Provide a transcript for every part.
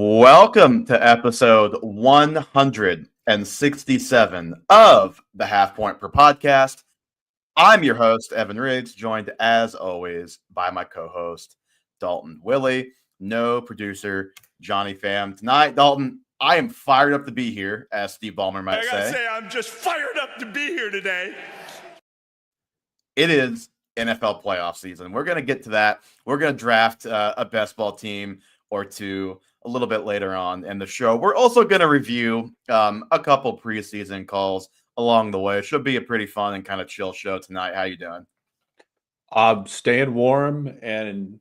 Welcome to episode 167 of the Half Point Per Podcast. I'm your host, Evan Riggs, joined as always by my co-host, Dalton Willie. No producer, Johnny Pham. Tonight, Dalton, I am fired up to be here, as Steve Ballmer might I gotta say. say, I'm just fired up to be here today. It is NFL playoff season. We're going to get to that. We're going to draft a best ball team or two a little bit later on in the show. We're also going to review a couple preseason calls along the way. It should be a pretty fun and kind of chill show tonight. How you doing? I'm staying warm, and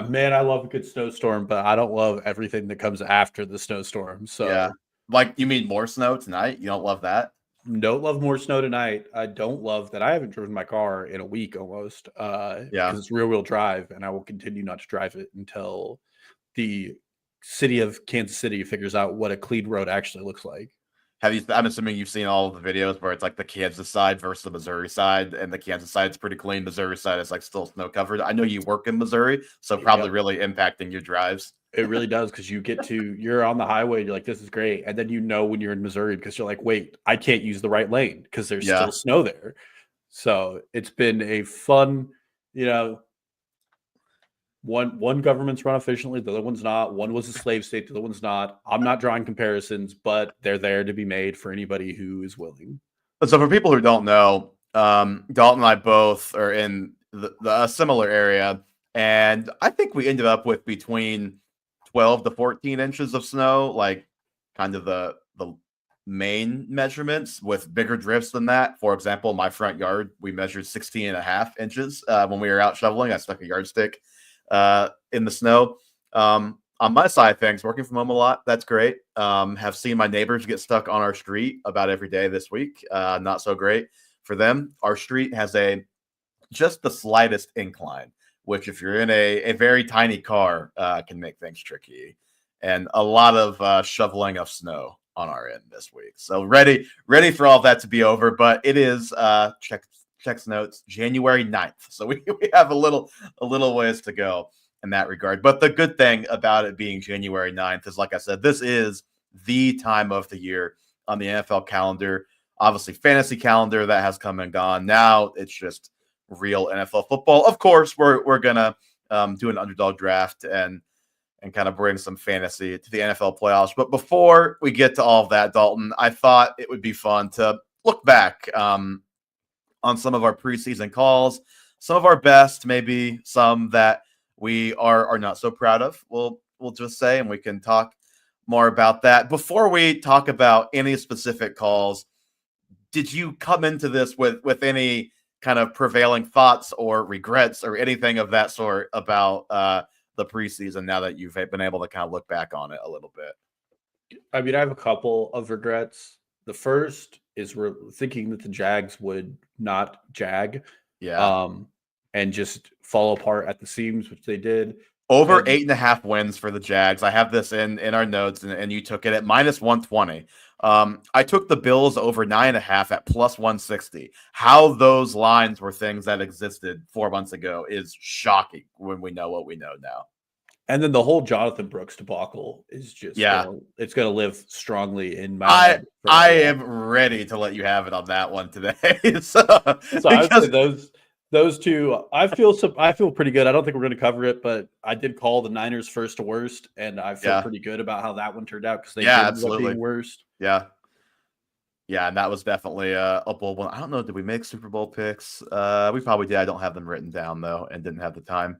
man, I love a good snowstorm, but I don't love everything that comes after the snowstorm. So, yeah, like you mean more snow tonight? You don't love that? don't love more snow tonight. I don't love that I haven't driven my car in a week almost. Because it's rear-wheel drive, and I will continue not to drive it until the city of Kansas City figures out what a clean road actually looks like. I'm assuming you've seen all of the videos where it's like the Kansas side versus the Missouri side, and the Kansas side is pretty clean. Missouri side is like still snow covered. I know you work in Missouri, so probably really impacting your drives. It really does, because you're on the highway, you're like, this is great. And then when you're in Missouri, because you're like, wait, I can't use the right lane because there's still snow there. So it's been a fun, one government's run efficiently, the other one's not. One was a slave state, the other one's not. I'm not drawing comparisons, but they're there to be made for anybody who is willing. So for people who don't know, Dalton and I both are in the similar area, and I think we ended up with between 12 to 14 inches of snow, like kind of the main measurements, with bigger drifts than that. For example, my front yard, we measured 16 and a half inches when we were out shoveling. I stuck a yardstick in the snow. On my side of things, working from home a lot, that's great. Have seen my neighbors get stuck on our street about every day this week. Not so great for them. Our street has just the slightest incline, which if you're in a very tiny car can make things tricky. And a lot of shoveling of snow on our end this week. So ready for all that to be over. But it is checks notes January 9th. So we have a little ways to go in that regard. But the good thing about it being January 9th is, like I said, this is the time of the year on the NFL calendar. Obviously, fantasy calendar that has come and gone. Now it's just real NFL football. Of course, we're gonna do an underdog draft and kind of bring some fantasy to the NFL playoffs. But before we get to all of that, Dalton, I thought it would be fun to look back on some of our preseason calls, some of our best, maybe some that we are not so proud of. We'll just say, and we can talk more about that. Before we talk about any specific calls, did you come into this with any kind of prevailing thoughts or regrets or anything of that sort about the preseason now that you've been able to kind of look back on it a little bit? I mean, I have a couple of regrets. The first is we're thinking that the Jags would not jag. And just fall apart at the seams, which they did. Over 8.5 wins for the Jags. I have this in our notes, and you took it at minus 120. I took the Bills over 9.5 at plus 160. How those lines were things that existed 4 months ago is shocking when we know what we know now. And then the whole Jonathan Brooks debacle is just it's going to live strongly in my head. I am ready to let you have it on that one today. so I would say those two, I feel pretty good. I don't think we're going to cover it, but I did call the Niners first to worst, and I feel pretty good about how that one turned out, because they ended up being worst. Yeah, and that was definitely a bold one. I don't know, did we make Super Bowl picks? We probably did. I don't have them written down though, and didn't have the time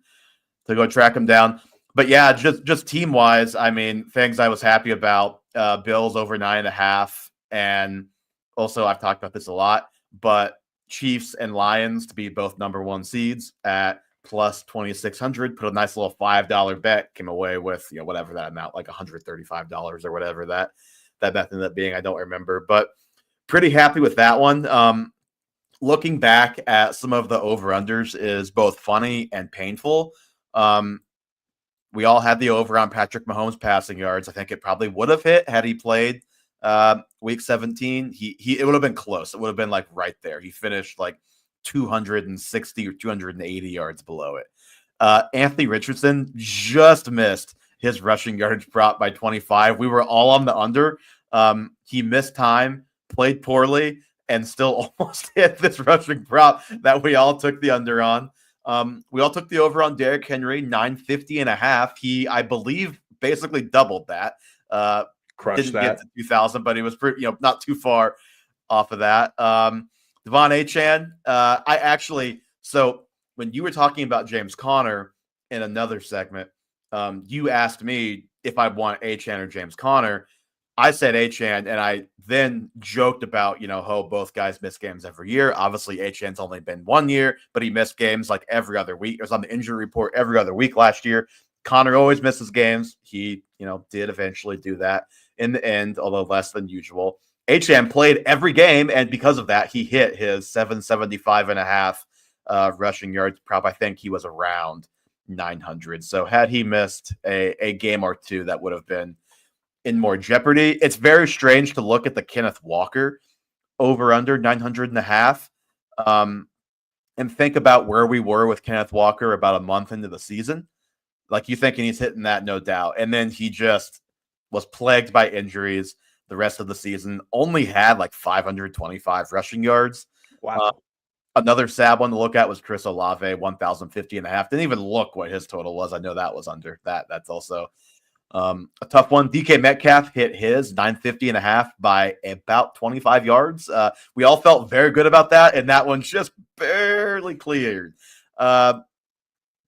to go track them down. But yeah, just team wise, I mean, things I was happy about: Bills over 9.5, and also I've talked about this a lot, but Chiefs and Lions to be both number one seeds at plus 2,600. Put a nice little $5 bet. Came away with whatever that amount, like $135 or whatever that bet ended up being. I don't remember, but pretty happy with that one. Looking back at some of the over-unders is both funny and painful. We all had the over on Patrick Mahomes passing yards. I think it probably would have hit had he played week 17. It would have been close. It would have been like right there. He finished like 260 or 280 yards below it. Anthony Richardson just missed his rushing yardage prop by 25. We were all on the under. He missed time, played poorly, and still almost hit this rushing prop that we all took the under on. We all took the over on Derrick Henry, 950.5. He, I believe, basically doubled that. Crushed Didn't that. get to 2,000, but he was pretty, not too far off of that. Devon Achane, so when you were talking about James Conner in another segment, you asked me if I want Achane or James Conner. I said Achane, and I then joked about, both guys miss games every year. Obviously, Achane's only been 1 year, but he missed games like every other week. It was on the injury report every other week last year. Conner always misses games. He, did eventually do that in the end, although less than usual. Achane played every game, and because of that, he hit his 775.5 rushing yards prop. I think he was around 900. So had he missed a game or two, that would have been in more jeopardy. It's very strange to look at the Kenneth Walker over under 900.5 and think about where we were with Kenneth Walker about a month into the season. Like, you thinking he's hitting that, no doubt. And then he just was plagued by injuries the rest of the season, only had like 525 rushing yards. Wow. Another sad one to look at was Chris Olave, 1,050.5. Didn't even look what his total was. I know that was under that. That's also a tough one. DK Metcalf hit his 950.5 by about 25 yards. We all felt very good about that, and that one's just barely cleared.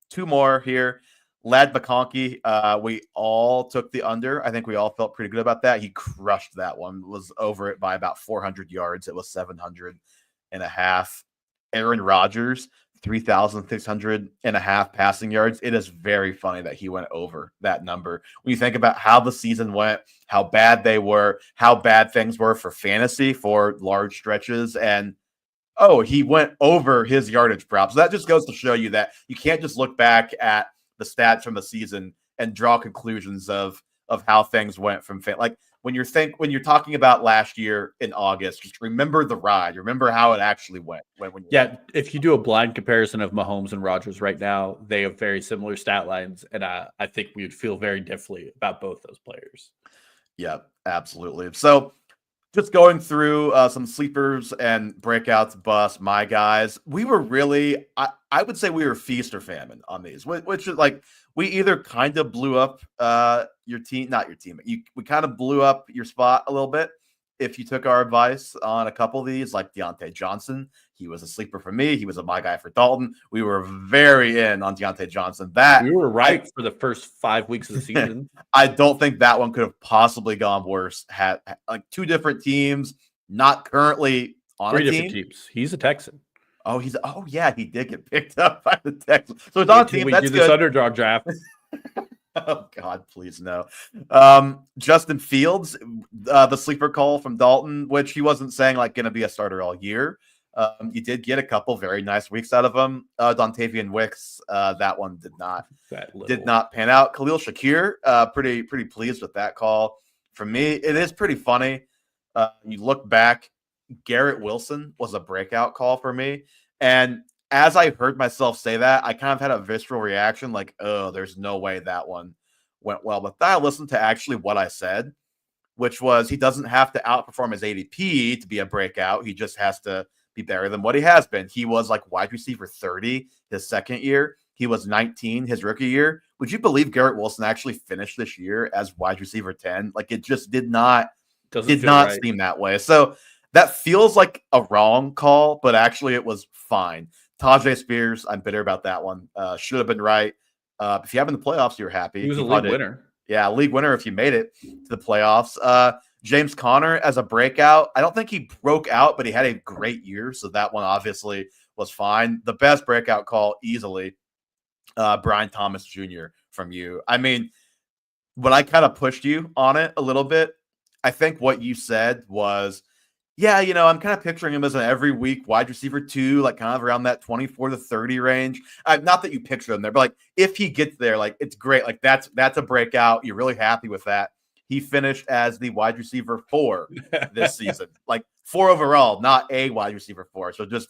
Two more here. Lad McConkey, we all took the under. I think we all felt pretty good about that. He crushed that one, was over it by about 400 yards. It was 700.5. Aaron Rodgers, 3,600.5 passing yards. It is very funny that he went over that number. When you think about how the season went, how bad they were, how bad things were for fantasy for large stretches, and he went over his yardage prop. So that just goes to show you that you can't just look back at the stats from the season and draw conclusions of how things went from like when you're talking about last year in August, just remember the ride. Remember how it actually went. If you do a blind comparison of Mahomes and Rodgers right now, they have very similar stat lines, and I think we would feel very differently about both those players. Yeah, absolutely. So just going through some sleepers and breakouts, bust, my guys. We were really, I would say we were feast or famine on these, which is like we either kind of blew up your team, not your team. We kind of blew up your spot a little bit if you took our advice on a couple of these, like Deontay Johnson. He was a sleeper for me. He was a my guy for Dalton. We were very in on Deontay Johnson. We were right for the first 5 weeks of the season. I don't think that one could have possibly gone worse. Had like two different teams, not currently on Three a different team. teams. He's a Texan. Oh, he did get picked up by the Texans. So it's on a team. We That's do good. This underdog draft. Oh God, please no. Justin Fields, the sleeper call from Dalton, which he wasn't saying like going to be a starter all year. You did get a couple very nice weeks out of him. Dontavian Wicks, that one did not pan out. Khalil Shakir, pretty pleased with that call. For me, it is pretty funny. You look back, Garrett Wilson was a breakout call for me, and as I heard myself say that, I kind of had a visceral reaction, like, oh, there's no way that one went well. But then I listened to actually what I said, which was he doesn't have to outperform his ADP to be a breakout. He just has to be better than what he has been. He was like wide receiver 30 his second year. He was 19 his rookie year. Would you believe Garrett Wilson actually finished this year as wide receiver 10? Like, it just did not seem that way. So that feels like a wrong call, but actually it was fine. Tajay Spears, I'm bitter about that one. Should have been right. If you have in the playoffs, you're happy. He was a league winner. Yeah, league winner if you made it to the playoffs. James Conner as a breakout. I don't think he broke out, but he had a great year. So that one obviously was fine. The best breakout call easily, Brian Thomas Jr. from you. I mean, when I kind of pushed you on it a little bit, I think what you said was, yeah, I'm kind of picturing him as an every week wide receiver 2, like kind of around that 24 to 30 range. Not that you picture him there, but like if he gets there, like it's great. Like that's a breakout. You're really happy with that. He finished as the wide receiver 4 this season, like 4 overall, not a wide receiver 4. So just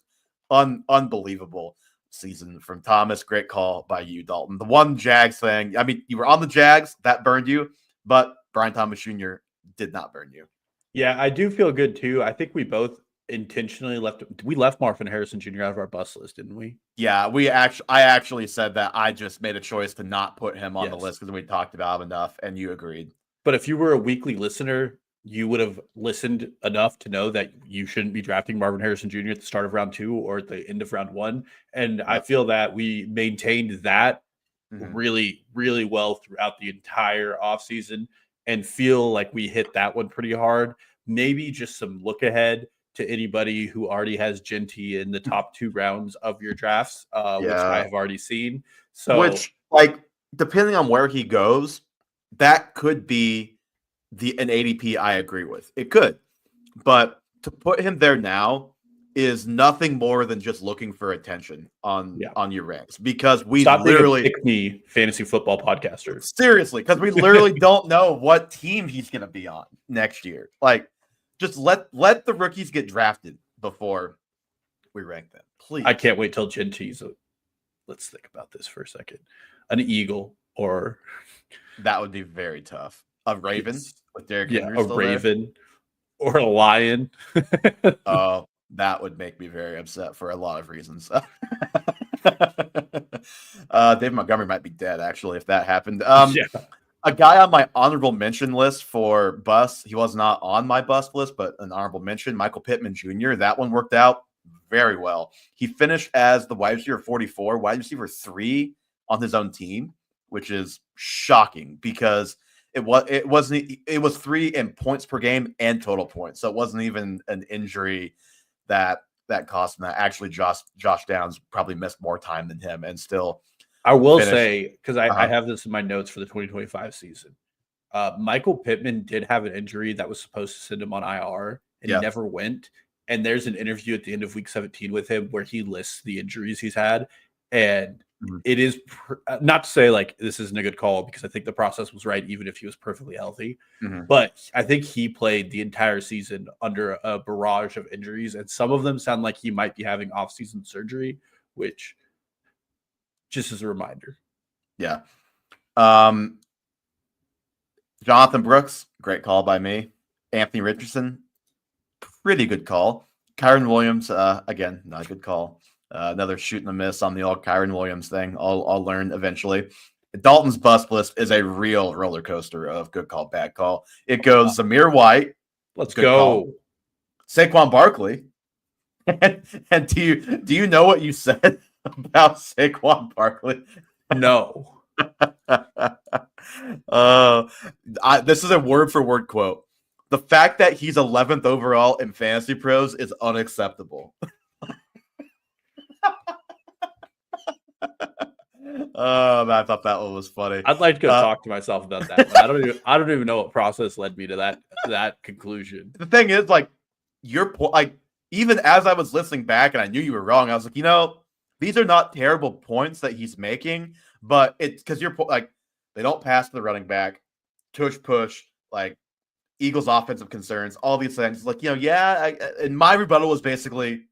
unbelievable. season from Thomas. Great call by you, Dalton. The one Jags thing, I mean, you were on the Jags, that burned you, but Brian Thomas Jr. did not burn you. Yeah, I do feel good too. I think we both intentionally left Marvin Harrison Jr. out of our bus list, didn't we? Yeah, I actually said that I just made a choice to not put him on the Yes. list because we talked about him enough, and you agreed. But if you were a weekly listener, you would have listened enough to know that you shouldn't be drafting Marvin Harrison Jr. at the start of round 2 or at the end of round 1. And I feel that we maintained that really, really well throughout the entire offseason and feel like we hit that one pretty hard. Maybe just some look ahead to anybody who already has Genty in the top 2 rounds of your drafts, which I have already seen. So, which, like, depending on where he goes, that could be an ADP I agree with. It could, but to put him there now is nothing more than just looking for attention on your ranks, because we stop literally being a pick me fantasy football podcaster. Seriously, because we literally don't know what team he's going to be on next year. Like, just let the rookies get drafted before we rank them, please. I can't wait till Genty's. Let's think about this for a second. An Eagle, or that would be very tough. A Raven with Derrick Henry. A Raven or a Lion. Oh, that would make me very upset for a lot of reasons. David Montgomery might be dead, actually, if that happened. A guy on my honorable mention list for bust. He was not on my bust list, but an honorable mention, Michael Pittman Jr. That one worked out very well. He finished as the wide receiver 44, wide receiver 3 on his own team, which is shocking because it was 3 in points per game and total points. So it wasn't even an injury that cost him that. Actually, Josh Downs probably missed more time than him and still. I will say, because I have this in my notes for the 2025 season. Michael Pittman did have an injury that was supposed to send him on IR, and he never went. And there's an interview at the end of week 17 with him where he lists the injuries he's had. And it is not to say like this isn't a good call, because I think the process was right, even if he was perfectly healthy. But I think he played the entire season under a barrage of injuries, and some of them sound like he might be having off-season surgery, which just as a reminder. Yeah. Jonathan Brooks, great call by me. Anthony Richardson, pretty good call. Kyron Williams, again, not a good call. Another shoot and a miss on the old Kyron Williams thing. I'll learn eventually. Dalton's bust list is a real roller coaster of good call, bad call. It goes Zamir White. Let's go. Call. Saquon Barkley. And do you know what you said about Saquon Barkley? No. This is a word for word quote. The fact that he's 11th overall in Fantasy Pros is unacceptable. Oh, man, I thought that one was funny. I'd like to go talk to myself about that. I don't even know what process led me to that conclusion. The thing is, like, even as I was listening back and I knew you were wrong, I was like, these are not terrible points that he's making, but it's because you're like, they don't pass to the running back, push, like Eagles offensive concerns, all these things. Like, and my rebuttal was basically,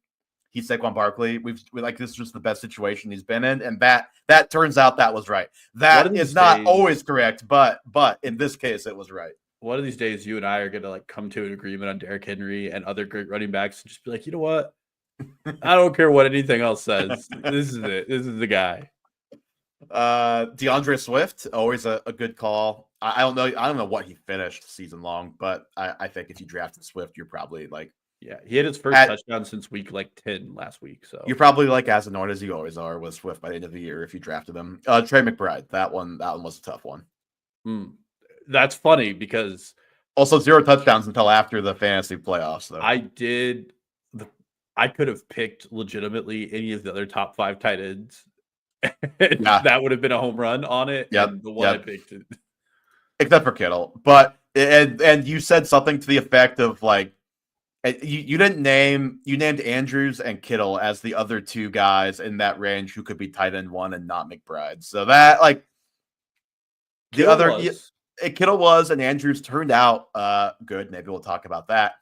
he's Saquon Barkley. We like, this is just the best situation he's been in, and that turns out that was right. That is not always correct, but in this case, it was right. One of these days, you and I are gonna like come to an agreement on Derrick Henry and other great running backs, and just be like, you know what? I don't care what anything else says. This is it. This is the guy. DeAndre Swift, always a good call. I don't know what he finished season long, but I think if you drafted Swift, you're probably like, he had his first touchdown since week 10 last week. So you're probably like as annoyed as you always are with Swift by the end of the year if you drafted him. Trey McBride, that one was a tough one. That's funny because also 0 touchdowns until after the fantasy playoffs. Though I could have picked legitimately any of the other top 5 tight ends. That would have been a home run on it. Yep. The one I picked, except for Kittle. But and you said something to the effect of like, you named Andrews and Kittle as the other 2 guys in that range who could be tight end 1 and not McBride. So that like Kittle was, and Andrews turned out good. Maybe we'll talk about that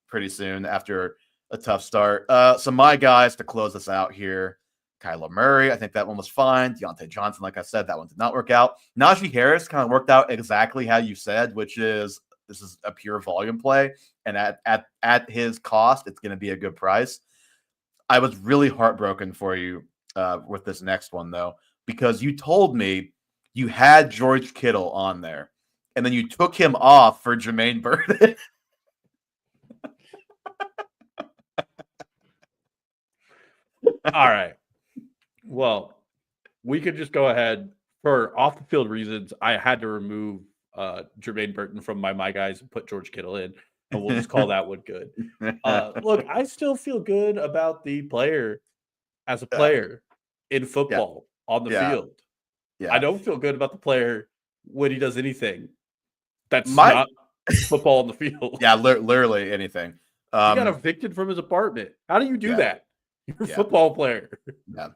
pretty soon after a tough start. So my guys to close this out here, Kyler Murray, I think that one was fine. Deontay Johnson, like I said, that one did not work out. Najee Harris kind of worked out exactly how you said, which is this is a pure volume play. And at his cost, it's going to be a good price. I was really heartbroken for you with this next one, though, because you told me you had George Kittle on there, and then you took him off for Jermaine Burton. All right. Well, we could just go ahead for off the field reasons. I had to remove Jermaine Burton from my guys and put George Kittle in, and we'll just call that one good. Look, I still feel good about the player as a player in football on the field. Yeah. I don't feel good about the player when he does anything that's not football on the field. Yeah, literally anything. He got evicted from his apartment. How do you do that? You're a football player. Yeah.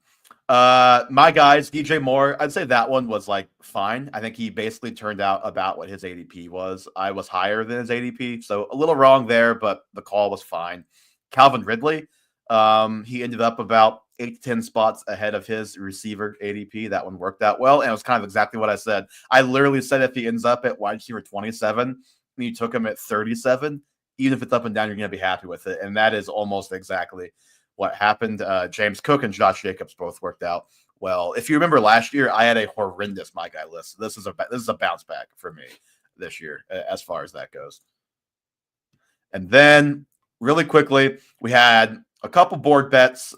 My guys, DJ Moore, I'd say that one was like fine. I think he basically turned out about what his ADP was. I was higher than his ADP, so a little wrong there, but the call was fine. Calvin Ridley, he ended up about 8 to 10 spots ahead of his receiver ADP. That one worked out well, and it was kind of exactly what I said. I literally said if he ends up at wide receiver 27, and you took him at 37, even if it's up and down, you're going to be happy with it, and that is almost exactly what happened. James Cook and Josh Jacobs both worked out well. If you remember last year, I had a horrendous my guy list. This is a bounce back for me this year as far as that goes. And then really quickly, we had a couple board bets.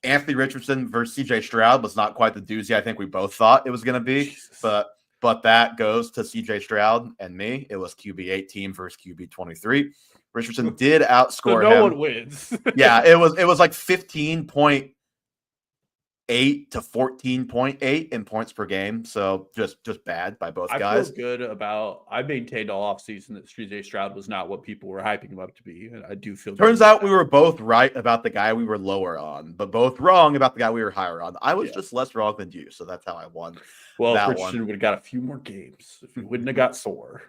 Anthony Richardson versus CJ Stroud was not quite the doozy I think we both thought it was going to be, but that goes to CJ Stroud and me. It was QB 18 versus QB 23. Richardson did outscore so him. No one wins. Yeah, it was like 15.8 to 14.8 in points per game. So just bad by both guys. I feel good about. I maintained all offseason that CJ Stroud was not what people were hyping him up to be, and I do feel. Turns out we were both right about the guy we were lower on, but both wrong about the guy we were higher on. I was just less wrong than you, so that's how I won. Well, Richardson would have got a few more games if he wouldn't have got sore.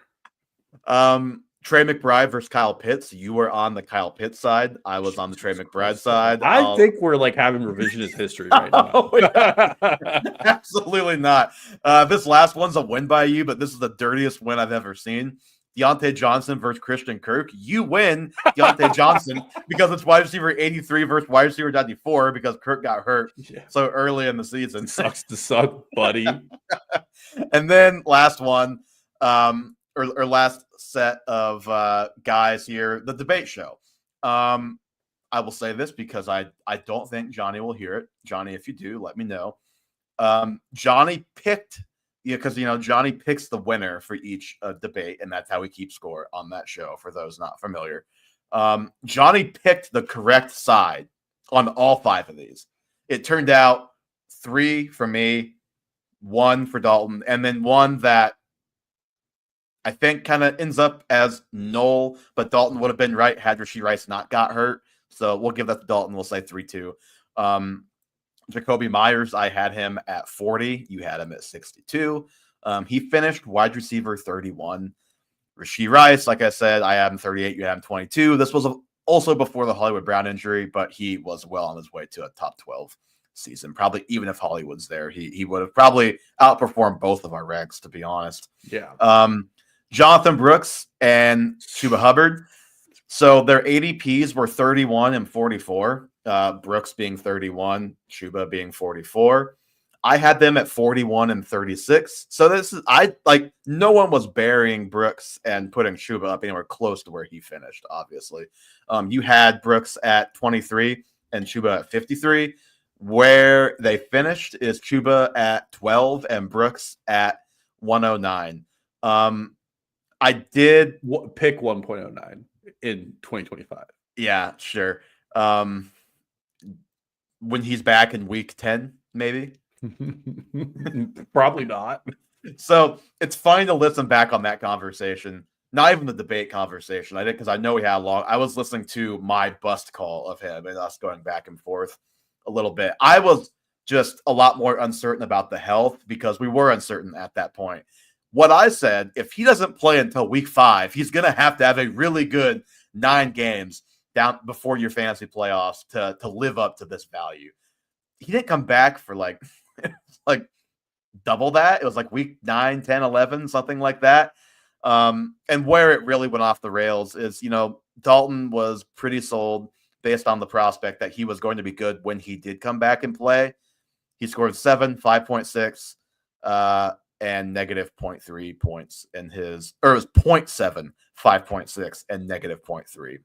Trey McBride versus Kyle Pitts. You were on the Kyle Pitts side. I was on the Trey McBride side. I think we're like having revisionist history right now. Absolutely not. This last one's a win by you, but this is the dirtiest win I've ever seen. Deontay Johnson versus Christian Kirk. You win Deontay Johnson because it's wide receiver 83 versus wide receiver 94 because Kirk got hurt so early in the season. It sucks to suck, buddy. And then last one, or last set of guys here, the debate show. I will say this because I don't think Johnny will hear it. Johnny, if you do, let me know. Johnny picked, because Johnny picks the winner for each debate, and that's how we keep score on that show. For those not familiar, Johnny picked the correct side on all 5 of these. It turned out 3 for me, 1 for Dalton, and then 1 that I think kind of ends up as null, but Dalton would have been right had Rashee Rice not got hurt. So we'll give that to Dalton. We'll say 3-2. Jacoby Myers, I had him at 40. You had him at 62. He finished wide receiver 31. Rashee Rice, like I said, I had him 38. You had him 22. This was also before the Hollywood Brown injury, but he was well on his way to a top 12 season. Probably even if Hollywood's there, he would have probably outperformed both of our regs, to be honest. Yeah. Jonathan Brooks and Chuba Hubbard. So their ADPs were 31 and 44. Brooks being 31, Chuba being 44. I had them at 41 and 36. So no one was burying Brooks and putting Chuba up anywhere close to where he finished, obviously. You had Brooks at 23 and Chuba at 53. Where they finished is Chuba at 12 and Brooks at 109. I did pick 1.09 in 2025. Yeah, sure. When he's back in week 10, maybe. Probably not. So it's fine to listen back on that conversation. Not even the debate conversation. I did because I know we had I was listening to my bust call of him and us going back and forth a little bit. I was just a lot more uncertain about the health because we were uncertain at that point. What I said, if he doesn't play until week 5, he's going to have a really good 9 games down before your fantasy playoffs to live up to this value. he didn't come back for like like double that. It was like week 9, 10, 11, something like that. And where it really went off the rails is, Dalton was pretty sold based on the prospect that he was going to be good when he did come back and play. He scored 7, 5.6, and negative 0.3 points in it was 0.7, 5.6, and negative 0.3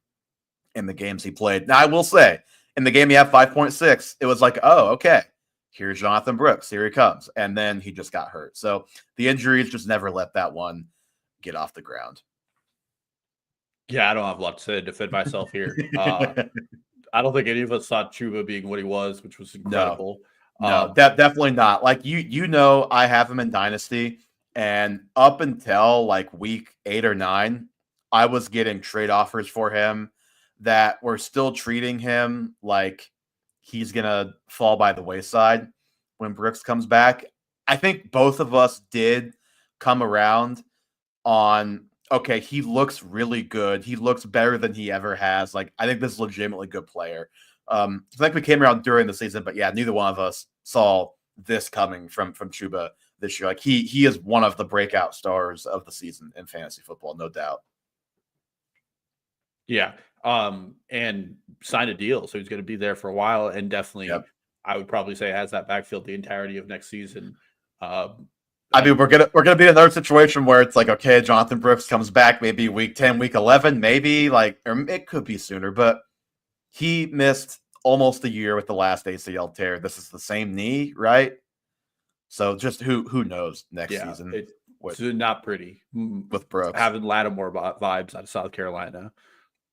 in the games he played. Now, I will say, in the game he had 5.6, it was like, oh, okay, here's Jonathan Brooks. Here he comes. And then he just got hurt. So the injuries just never let that one get off the ground. Yeah, I don't have a lot to say to defend myself here. I don't think any of us saw Chuba being what he was, which was incredible. No, definitely not. Like I have him in Dynasty, and up until like week 8 or 9, I was getting trade offers for him that were still treating him like he's gonna fall by the wayside when Brooks comes back. I think both of us did come around on, okay, he looks really good. He looks better than he ever has. Like, I think this is a legitimately good player. I think we came around during the season, but yeah, neither one of us saw this coming from Chuba this year. Like he is one of the breakout stars of the season in fantasy football, no doubt. Yeah. And signed a deal, so he's going to be there for a while, and definitely, I would probably say has that backfield the entirety of next season. I mean, we're gonna be in another situation where it's like, okay, Jonathan Brooks comes back maybe week 10, week 11, maybe or it could be sooner, but he missed almost a year with the last ACL tear. This is the same knee, right? So just who knows next season? It's not pretty with Brooks having Lattimore vibes out of South Carolina.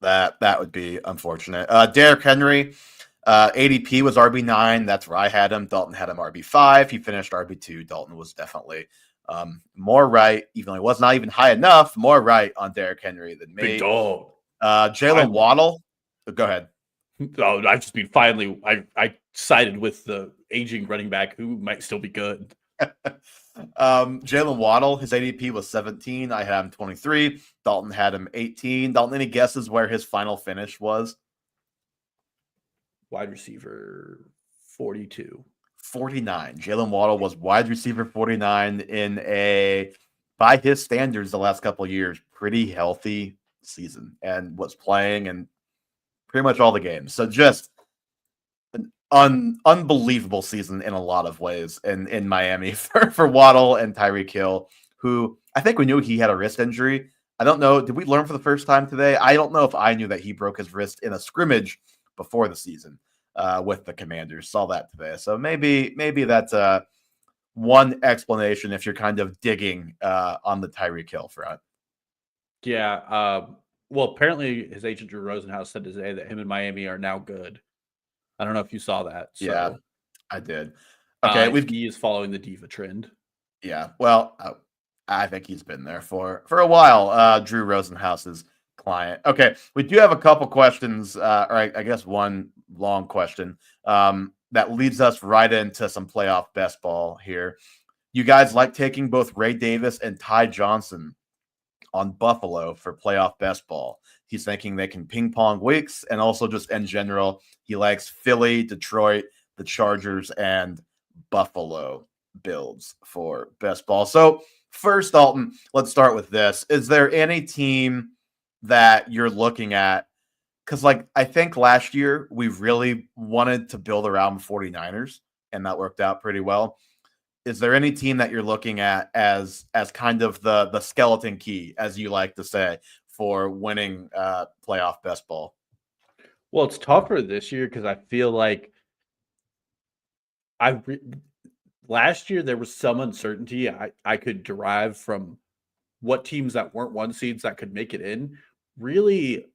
That would be unfortunate. Derrick Henry, ADP was RB9. That's where I had him. Dalton had him RB5. He finished RB2. Dalton was definitely more right, even though he was not even high enough, more right on Derrick Henry than me. Big dog. Jalen Waddle. Go ahead. Oh, I've just been finally. I sided with the aging running back who might still be good. Jalen Waddle, his ADP was 17. I had him 23. Dalton had him 18. Dalton, any guesses where his final finish was? Wide receiver 42. 49. Jalen Waddle was wide receiver 49 in a, by his standards, the last couple of years, pretty healthy season, and was playing in pretty much all the games. So just an unbelievable season in a lot of ways in Miami for Waddle and Tyreek Hill, who I think we knew he had a wrist injury. I don't know. Did we learn for the first time today? I don't know if I knew that he broke his wrist in a scrimmage before the season with the Commanders. Saw that today. So maybe that's one explanation if you're kind of digging on the Tyreek Hill front. Yeah. Well, apparently his agent Drew Rosenhaus said today that him and Miami are now good. I don't know if you saw that. So, yeah, I did. Okay, he is following the diva trend. Yeah, well, I think he's been there for a while. Drew Rosenhaus's client. Okay, we do have a couple questions, or I guess one long question that leads us right into some playoff best ball here. You guys like taking both Ray Davis and Ty Johnson on Buffalo for playoff best ball. He's thinking they can ping pong weeks, and also just in general, he likes Philly, Detroit, the Chargers, and Buffalo Bills for best ball. So first, Dalton, let's start with this. Is there any team that you're looking at? Because I think last year we really wanted to build around 49ers, and that worked out pretty well. Is there any team that you're looking at as kind of the skeleton key, as you like to say, for winning playoff best ball? Well, it's tougher this year because I feel like last year there was some uncertainty I could derive from what teams that weren't 1 seeds that could make it in. Really,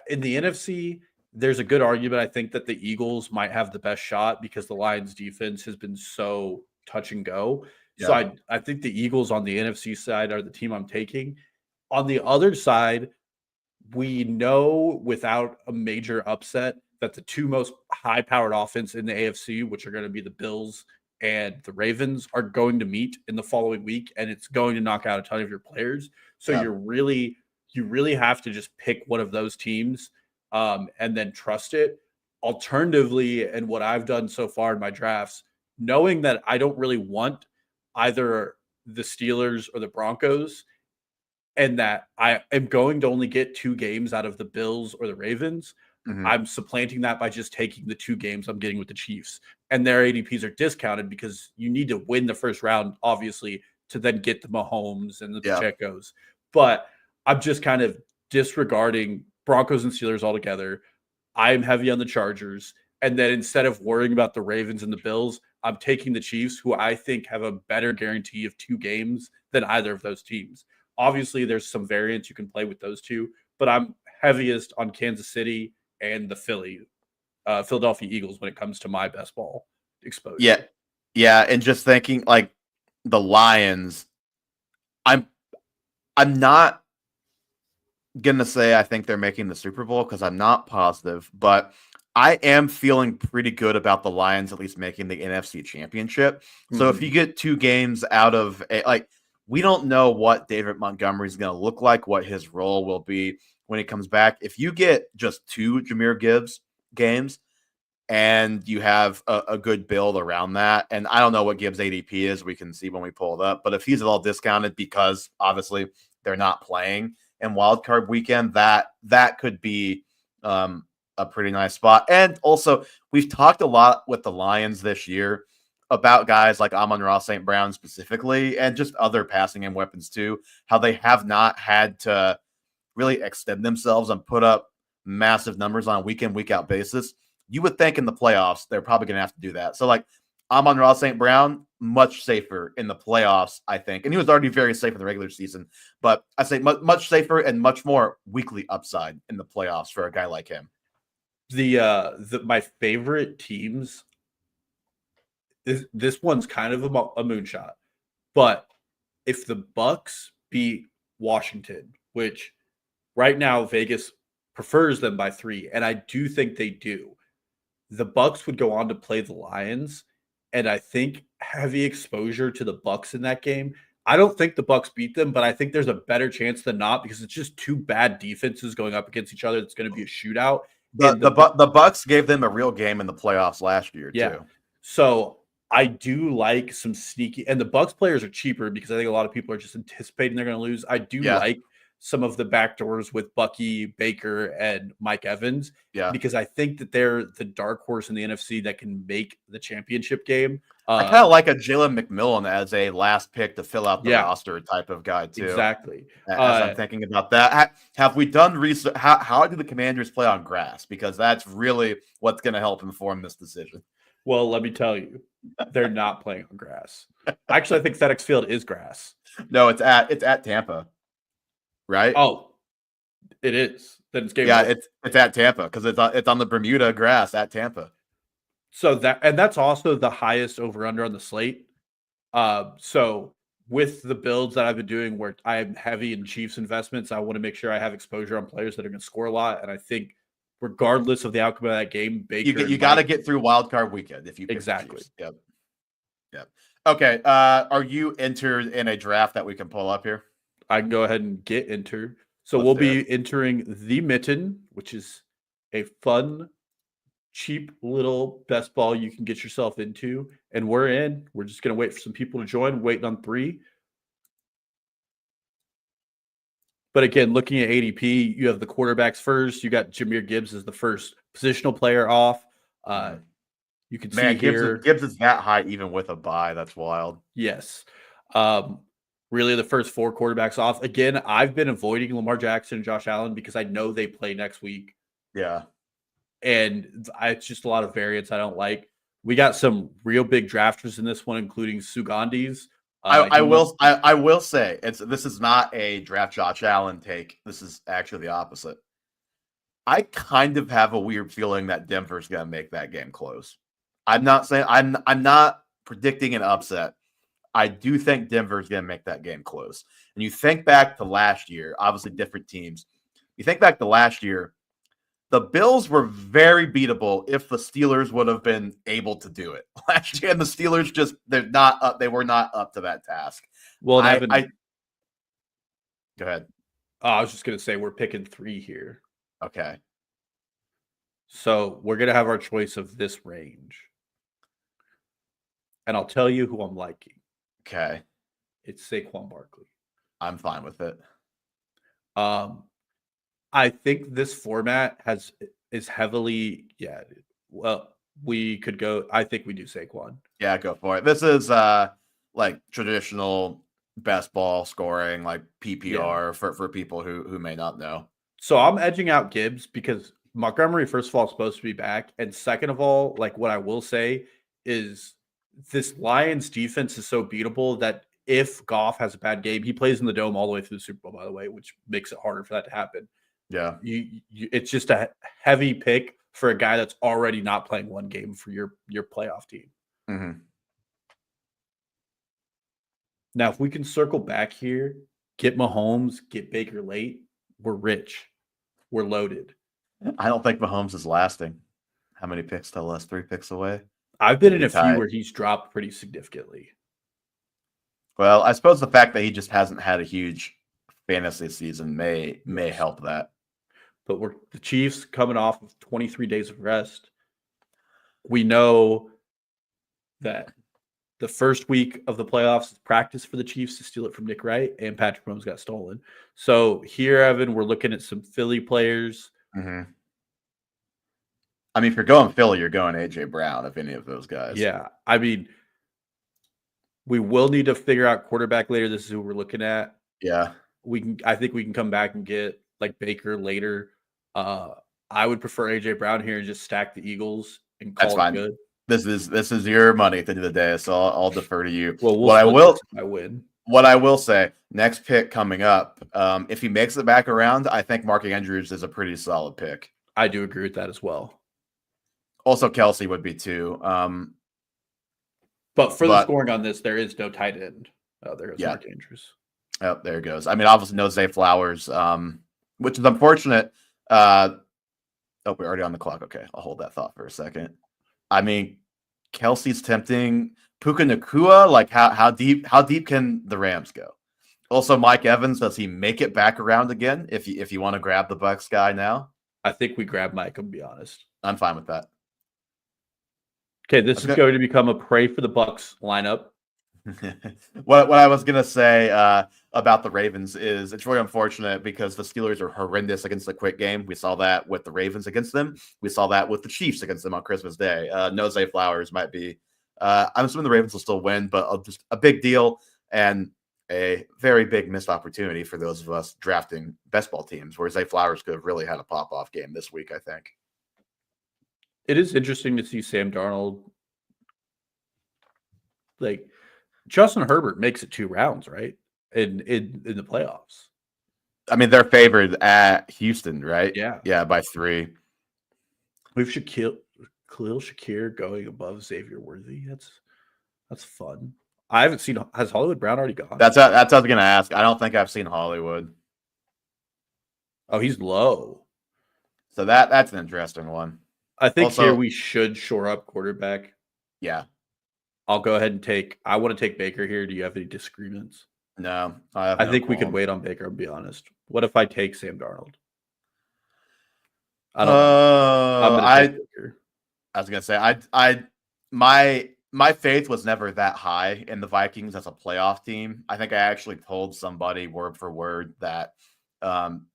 in the NFC, there's a good argument. I think that the Eagles might have the best shot because the Lions defense has been so touch and go. Yeah. So I think the Eagles on the NFC side are the team I'm taking. On the other side, we know without a major upset that the 2 most high-powered offense in the AFC, which are going to be the Bills and the Ravens, are going to meet in the following week, and it's going to knock out a ton of your players. So you really have to just pick one of those teams and then trust it. Alternatively, and what I've done so far in my drafts, knowing that I don't really want either the Steelers or the Broncos, and that I am going to only get 2 games out of the Bills or the Ravens, Mhm. I'm supplanting that by just taking the 2 games I'm getting with the Chiefs. And their ADPs are discounted because you need to win the first round, obviously, to then get the Mahomes and the Yeah. Pachecos. But I'm just kind of disregarding Broncos and Steelers altogether. I'm heavy on the Chargers. And then instead of worrying about the Ravens and the Bills, I'm taking the Chiefs, who I think have a better guarantee of 2 games than either of those teams. Obviously, there's some variance you can play with those two, but I'm heaviest on Kansas City and the Philadelphia Eagles when it comes to my best ball Yeah. exposure. Yeah, and just thinking like the Lions, I'm I'm not gonna say I think they're making the Super Bowl because I'm not positive, but I am feeling pretty good about the Lions at least making the NFC Championship. So if you Mhm. get 2 games out of like, we don't know what David Montgomery's going to look like, what his role will be when he comes back. If you get just 2 Jahmyr Gibbs games and you have a good build around that, and I don't know what Gibbs ADP is, we can see when we pull it up. But if he's at all discounted because obviously they're not playing in Wild Card Weekend, that could be a pretty nice spot. And also, we've talked a lot with the Lions this year about guys like Amon-Ra St. Brown specifically, and just other passing and weapons too, how they have not had to really extend themselves and put up massive numbers on a week in, week out basis. You would think in the playoffs, they're probably going to have to do that. So, like, Amon-Ra St. Brown, much safer in the playoffs, I think. And he was already very safe in the regular season. But I say much safer and much more weekly upside in the playoffs for a guy like him. My favorite teams this one's kind of a moonshot, but if the Bucks beat Washington, which right now Vegas prefers them by 3, and I do think they do, the Bucks would go on to play the Lions, and I think heavy exposure to the Bucks in that game. I don't think the Bucks beat them, but I think there's a better chance than not because it's just 2 bad defenses going up against each other. It's going to be a shootout. The And the the Bucks gave them a real game in the playoffs last year yeah. too. So I do like some sneaky, and the Bucks players are cheaper because I think a lot of people are just anticipating they're going to lose. I do Yeah, like some of the backdoors with Bucky, Baker, and Mike Evans yeah. because I think that they're the dark horse in the NFC that can make the championship game. I kind of like a Jalen McMillan as a last pick to fill out the Yeah, roster type of guy too. exactly. As I'm thinking about that, have we done research? How do the Commanders play on grass? Because that's really what's going to help inform this decision. Well, let me tell you, they're not playing on grass. Actually, I think FedEx Field is grass. No, it's at Tampa, right? Oh, it is. Then it's game Yeah, over. it's at Tampa because it's on the Bermuda grass at Tampa. So that's also the highest over under on the slate. So with the builds that I've been doing where I'm heavy in Chiefs investments, I want to make sure I have exposure on players that are going to score a lot. And I think regardless of the outcome of that game, Baker You and got to Mike. get through Wild Card Weekend if you pick the Exactly. Chiefs. Yep. Yep. Okay. Are you entered in a draft that we can pull up here? I can go ahead and get entered. So Let's we'll do be it. entering the Mitten, which is a fun, cheap little best ball you can get yourself into. And we're in. We're just going to wait for some people to join, waiting on 3. But again, looking at ADP, you have the quarterbacks first. You got Jahmyr Gibbs as the first positional player off. Mhm. You can see Man, here, Gibbs is that high even with a bye. That's wild. yes. Um, really the first 4 quarterbacks off. Again, I've been avoiding Lamar Jackson and Josh Allen because I know they play next week. Yeah. And it's just a lot of variance I don't like. We got some real big drafters in this one, including Sugandis. I will say this is not a draft Josh Allen take. This is actually the opposite. I kind of have a weird feeling that Denver's gonna make that game close. I'm not saying I'm not predicting an upset. I do think Denver's gonna make that game close. And you think back to last year, obviously different teams. You think back to last year, the Bills were very beatable if the Steelers would have been able to do it last year. And the Steelers they're not up. They were not up to that task. Well, and I go ahead. I was just going to say we're picking 3 here. Okay. So we're gonna have our choice of this range, and I'll tell you who I'm liking. Okay, It's Saquon Barkley. I'm fine with it. I think this format is heavily Well, we could go. I think we do Saquon. Yeah, go for it. This is like traditional best ball scoring, like PPR for people who may not know. So I'm edging out Gibbs because Montgomery, first of all, is supposed to be back, and second of all, like what I will say is this Lions defense is so beatable that if Goff has a bad game, he plays in the dome all the way through the Super Bowl, by the way, which makes it harder for that to happen. Yeah, It's just a heavy pick for a guy that's already not playing one game for your playoff team. Mm-hmm. Now, if we can circle back here, get Mahomes, get Baker late, we're rich. We're loaded. I don't think Mahomes is lasting. How many picks tell us? 3 picks away. I've been in a few where he's dropped pretty significantly. Well, I suppose the fact that he just hasn't had a huge fantasy season may help that. But we're the Chiefs coming off of 23 days of rest. We know that the first week of the playoffs is practice for the Chiefs to steal it from Nick Wright, and Patrick Mahomes got stolen. So here, Evan, we're looking at some Philly players. Mm-hmm. I mean, if you're going Philly, you're going AJ Brown, if any of those guys. Yeah. I mean, we will need to figure out quarterback later. This is who we're looking at. Yeah. I think we can come back and get like Baker later. I would prefer AJ Brown here and just stack the Eagles and call it good. This is your money at the end of the day, so I'll defer to you. Well, what I win. What I will say, next pick coming up, if he makes it back around, I think Mark Andrews is a pretty solid pick. I do agree with that as well. Also, Kelsey would be too. But the scoring on this, there is no tight end. There goes Mark Andrews. Oh, there it goes. I mean, obviously no Zay Flowers, which is unfortunate. We're already on the clock. Okay, I'll hold that thought for a second. I mean, Kelsey's tempting. Puka Nacua, like how deep can the Rams go? Also, Mike Evans, does he make it back around again? If you want to grab the Bucs guy now, I think we grab Mike. I'll be honest. I'm fine with that. Okay, this is going to become a pray for the Bucs lineup. What I was gonna say about the Ravens is it's really unfortunate because the Steelers are horrendous against the quick game. We saw that with the Ravens against them. We saw that with the Chiefs against them on Christmas Day. No Zay Flowers might be. I'm assuming the Ravens will still win, but just a big deal and a very big missed opportunity for those of us drafting best ball teams, where Zay Flowers could have really had a pop-off game this week, I think. It is interesting to see Sam Darnold. Like, Justin Herbert makes it 2 rounds, right? In the playoffs. I mean, they're favored at Houston, right? Yeah, by 3. We've Khalil Shakir going above Xavier Worthy. That's fun. I haven't seen. Has Hollywood Brown already gone? That's what I was going to ask. I don't think I've seen Hollywood. Oh, he's low. So that's an interesting one. I think also, here we should shore up quarterback. Yeah. I'll go ahead and I want to take Baker here. Do you have any disagreements? No. I think we could wait on Baker, I'll be honest. What if I take Sam Darnold? I don't know. I was going to say, my faith was never that high in the Vikings as a playoff team. I think I actually told somebody word for word that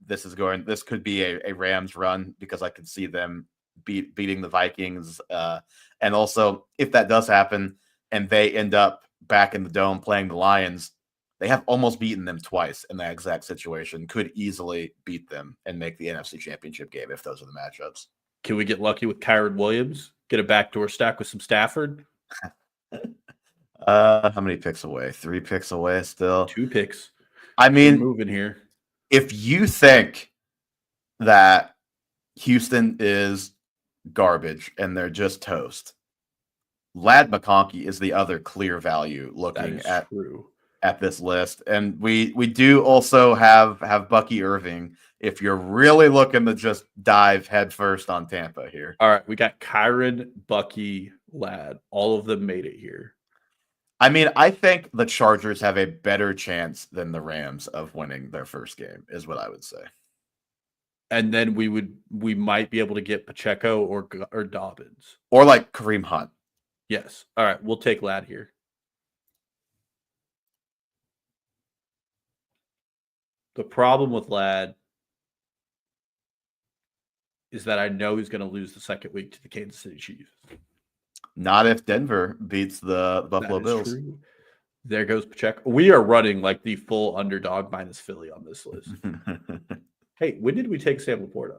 this could be a Rams run because I could see them beating the Vikings. And also, if that does happen and they end up back in the dome playing the Lions, they have almost beaten them twice in that exact situation. Could easily beat them and make the NFC Championship game if those are the matchups. Can we get lucky with Kyron Williams? Get a backdoor stack with some Stafford? How many picks away? 3 picks away still. 2 picks. I mean, moving here. If you think that Houston is garbage and they're just toast, Ladd McConkey is the other clear value looking at this list. And we do also have Bucky Irving if you're really looking to just dive headfirst on Tampa here. All right, we got Kyron, Bucky, Ladd. All of them made it here. I mean, I think the Chargers have a better chance than the Rams of winning their first game, is what I would say. And then we might be able to get Pacheco or Dobbins. Or like Kareem Hunt. Yes. All right. We'll take Ladd here. The problem with Ladd is that I know he's going to lose the second week to the Kansas City Chiefs. Not if Denver beats the Buffalo Bills. True. There goes Pacheco. We are running like the full underdog minus Philly on this list. Hey, when did we take Sam Laporta?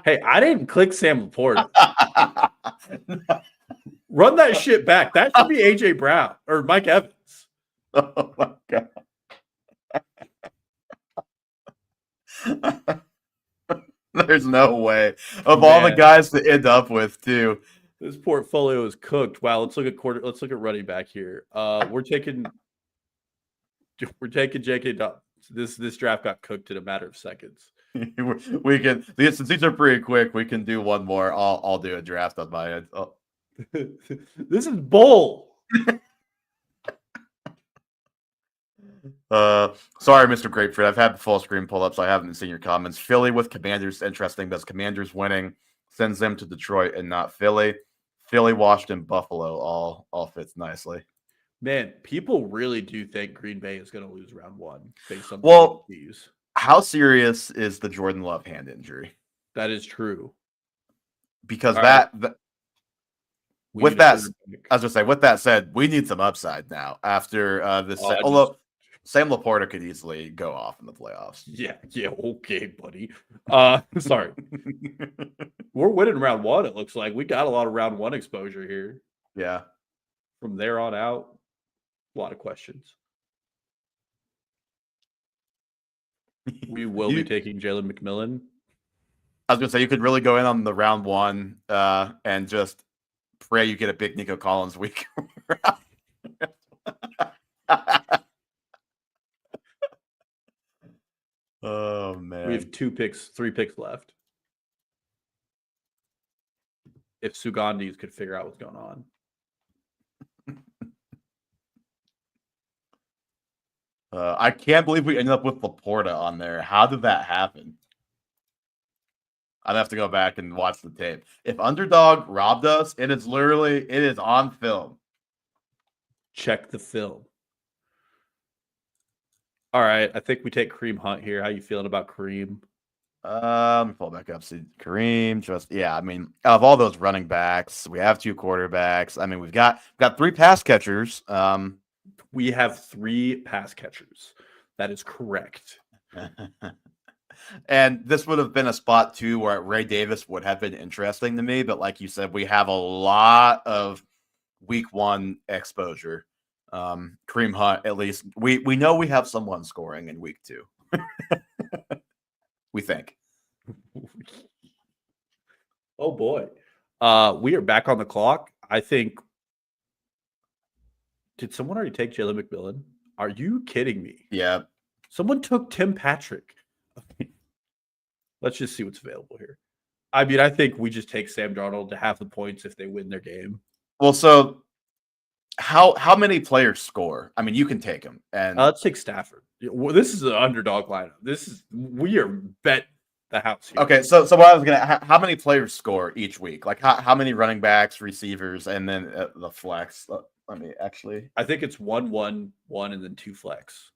Hey, I didn't click Sam Laporta. Run that shit back. That should be AJ Brown or Mike Evans. Oh my god. There's no way. Of all the guys to end up with, too. This portfolio is cooked. Wow, let's look at running back here. We're taking J.K. Dobbins. This draft got cooked in a matter of seconds. We can, since these are pretty quick, we can do one more. I'll do a draft on my end. Oh. This is bull. Sorry, Mr. Grapefruit. I've had the full screen pull up, so I haven't seen your comments. Philly with Commanders, interesting. Because Commanders winning sends them to Detroit and not Philly. Philly, Washington, Buffalo all fits nicely. Man, people really do think Green Bay is going to lose round one based on these. How serious is the Jordan Love hand injury? That is true. Because I was gonna say, with that said, we need some upside now after this. Although Sam Laporta could easily go off in the playoffs. Yeah, okay, buddy. Sorry. We're winning round one, it looks like. We got a lot of round one exposure here. Yeah. From there on out, a lot of questions. We will be taking Jalen McMillan. I was gonna say you could really go in on the round one and just pray you get a big Nico Collins week. Oh man. We have 3 picks left. If Sugandis could figure out what's going on. I can't believe we ended up with Laporta on there. How did that happen? I'd have to go back and watch the tape. If Underdog robbed us, it is on film. Check the film. All right, I think we take Kareem Hunt here. How you feeling about Kareem? Let me pull back up. See, Kareem, I mean, out of all those running backs, we have 2 quarterbacks. I mean, we've got 3 pass catchers. We have 3 pass catchers. That is correct. And this would have been a spot too where Ray Davis would have been interesting to me, but like you said, we have a lot of week 1 exposure. Kareem Hunt, at least we know we have someone scoring in week 2. We think. Oh boy. We are back on the clock. I think. Did someone already take Jalen McMillan? Are you kidding me? Yeah. Someone took Tim Patrick. Let's just see what's available here. I mean, I think we just take Sam Darnold to half the points if they win their game. Well, so how many players score? I mean, you can take them. And let's take Stafford. This is an underdog lineup. We are bet the house here. Okay, so what I was how many players score each week? Like how many running backs, receivers, and then the flex? Let me actually. I think it's 1, 1, 1, and then 2 flex.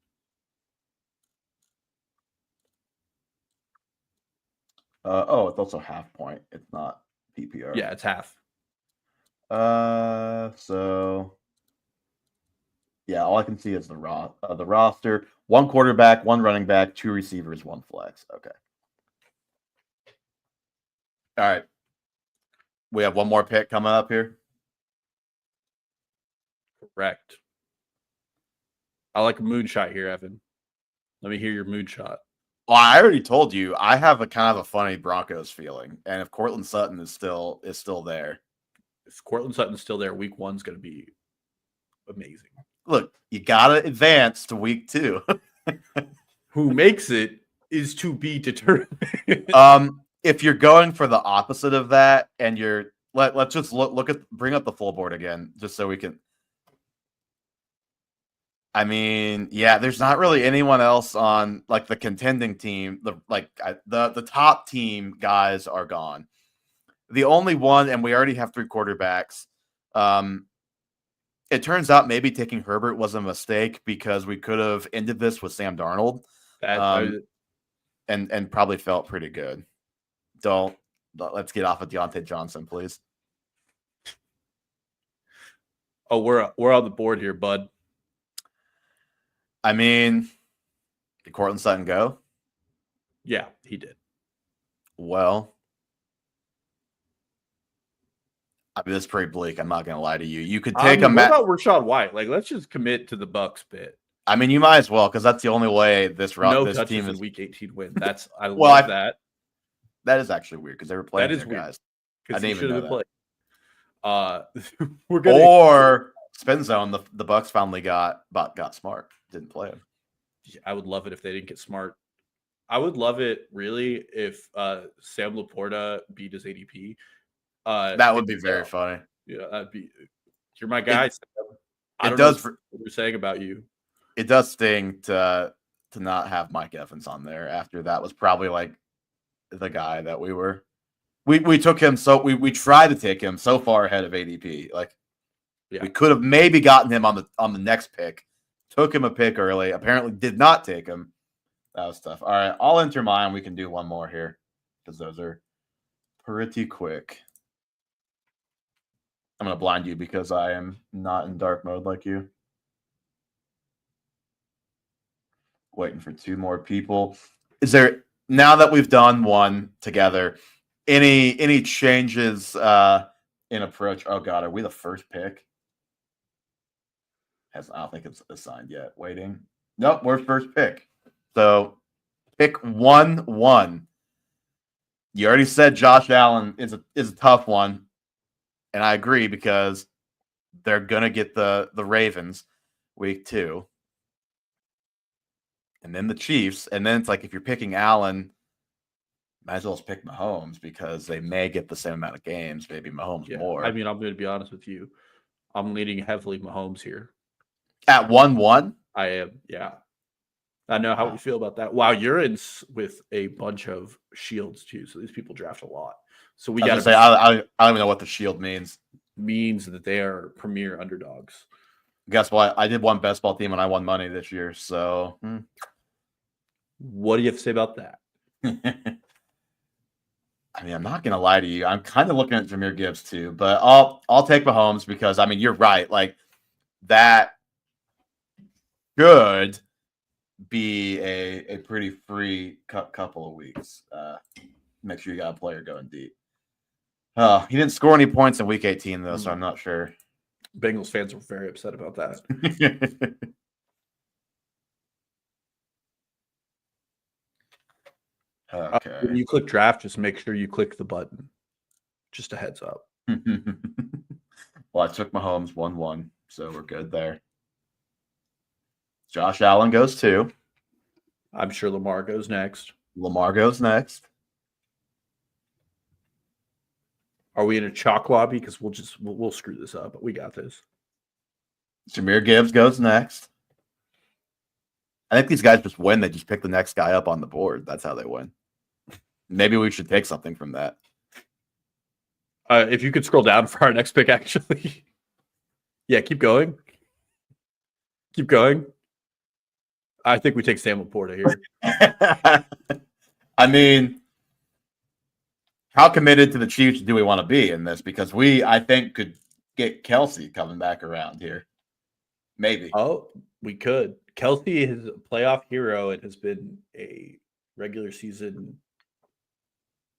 It's also half point. It's not PPR. Yeah, it's half. So yeah, all I can see is the roster. 1 quarterback, 1 running back, 2 receivers, 1 flex. Okay. All right. We have 1 more pick coming up here. Correct. I like a moonshot here, Evan. Let me hear your moonshot. Well, I already told you I have a kind of a funny Broncos feeling, and if Cortland Sutton is still there, if Cortland Sutton's still there, week 1's going to be amazing. Look, you gotta advance to week 2. Who makes it is to be determined. If you're going for the opposite of that, and let's just bring up the full board again, just so we can. I mean, yeah, there's not really anyone else on like the contending team. The top team guys are gone. The only one, and we already have 3 quarterbacks. It turns out maybe taking Herbert was a mistake because we could have ended this with Sam Darnold, and probably felt pretty good. Let's get off of Deontay Johnson, please. Oh, we're on the board here, bud. I mean, did Cortland Sutton go? Yeah, he did. Well, I mean, that's pretty bleak. I'm not going to lie to you. You could take him. What about Rachaad White? Like, let's just commit to the Bucks bit. I mean, you might as well because that's the only way this team is Week 18 win. That's I love that. That is actually weird because they were playing their weird. guys. I didn't even know that. We're gonna or spin zone. The Bucks finally got smart. Didn't play him. I would love it if they didn't get smart. I would love it really if Sam Laporta beat his ADP. That would be very funny. Yeah, that'd be. You're my guy. It does. What we're saying about you. It does sting to not have Mike Evans on there after that was probably like the guy that we took him. So we tried to take him so far ahead of ADP. Like we could have maybe gotten him on the next pick. Took him a pick early. Apparently did not take him. That was tough. All right, I'll enter mine. We can do one more here because those are pretty quick. I'm going to blind you because I am not in dark mode like you. Waiting for 2 more people. Is there, now that we've done one together, any changes in approach? Oh, God, are we the first pick? I don't think it's assigned yet. Waiting. Nope, we're first pick. So pick 1-1. You already said Josh Allen is a tough one. And I agree because they're gonna get the Ravens week 2, and then the Chiefs, and then it's like if you're picking Allen, might as well just pick Mahomes because they may get the same amount of games, maybe Mahomes more. I mean, I'm going to be honest with you, I'm leaning heavily Mahomes here at 1-1. I am, yeah. I know how we feel about that. Wow, you're in with a bunch of shields too, so these people draft a lot. So we got to say I don't even know what the shield means. Means that they are premier underdogs. Guess what? I did one best ball team and I won money this year. So, what do you have to say about that? I mean, I'm not gonna lie to you. I'm kind of looking at Jahmyr Gibbs too, but I'll take Mahomes because I mean you're right. Like that should be a pretty free couple of weeks. Make sure you got a player going deep. He didn't score any points in week 18 though, so I'm not sure. Bengals fans were very upset about that. Okay. When you click draft, just make sure you click the button. Just a heads up. Well, I took Mahomes 1-1, so we're good there. Josh Allen goes 2. I'm sure Lamar goes next. Lamar goes next. Are we in a chalk lobby? Because we'll screw this up, but we got this. Jahmyr Gibbs goes next. I think these guys just win. They just pick the next guy up on the board. That's how they win. Maybe we should take something from that. If you could scroll down for our next pick, actually. Yeah, keep going. Keep going. I think we take Sam Laporta here. I mean, how committed to the Chiefs do we want to be in this? Because I think, could get Kelsey coming back around here. Maybe. Oh, we could. Kelsey is a playoff hero and has been a regular season,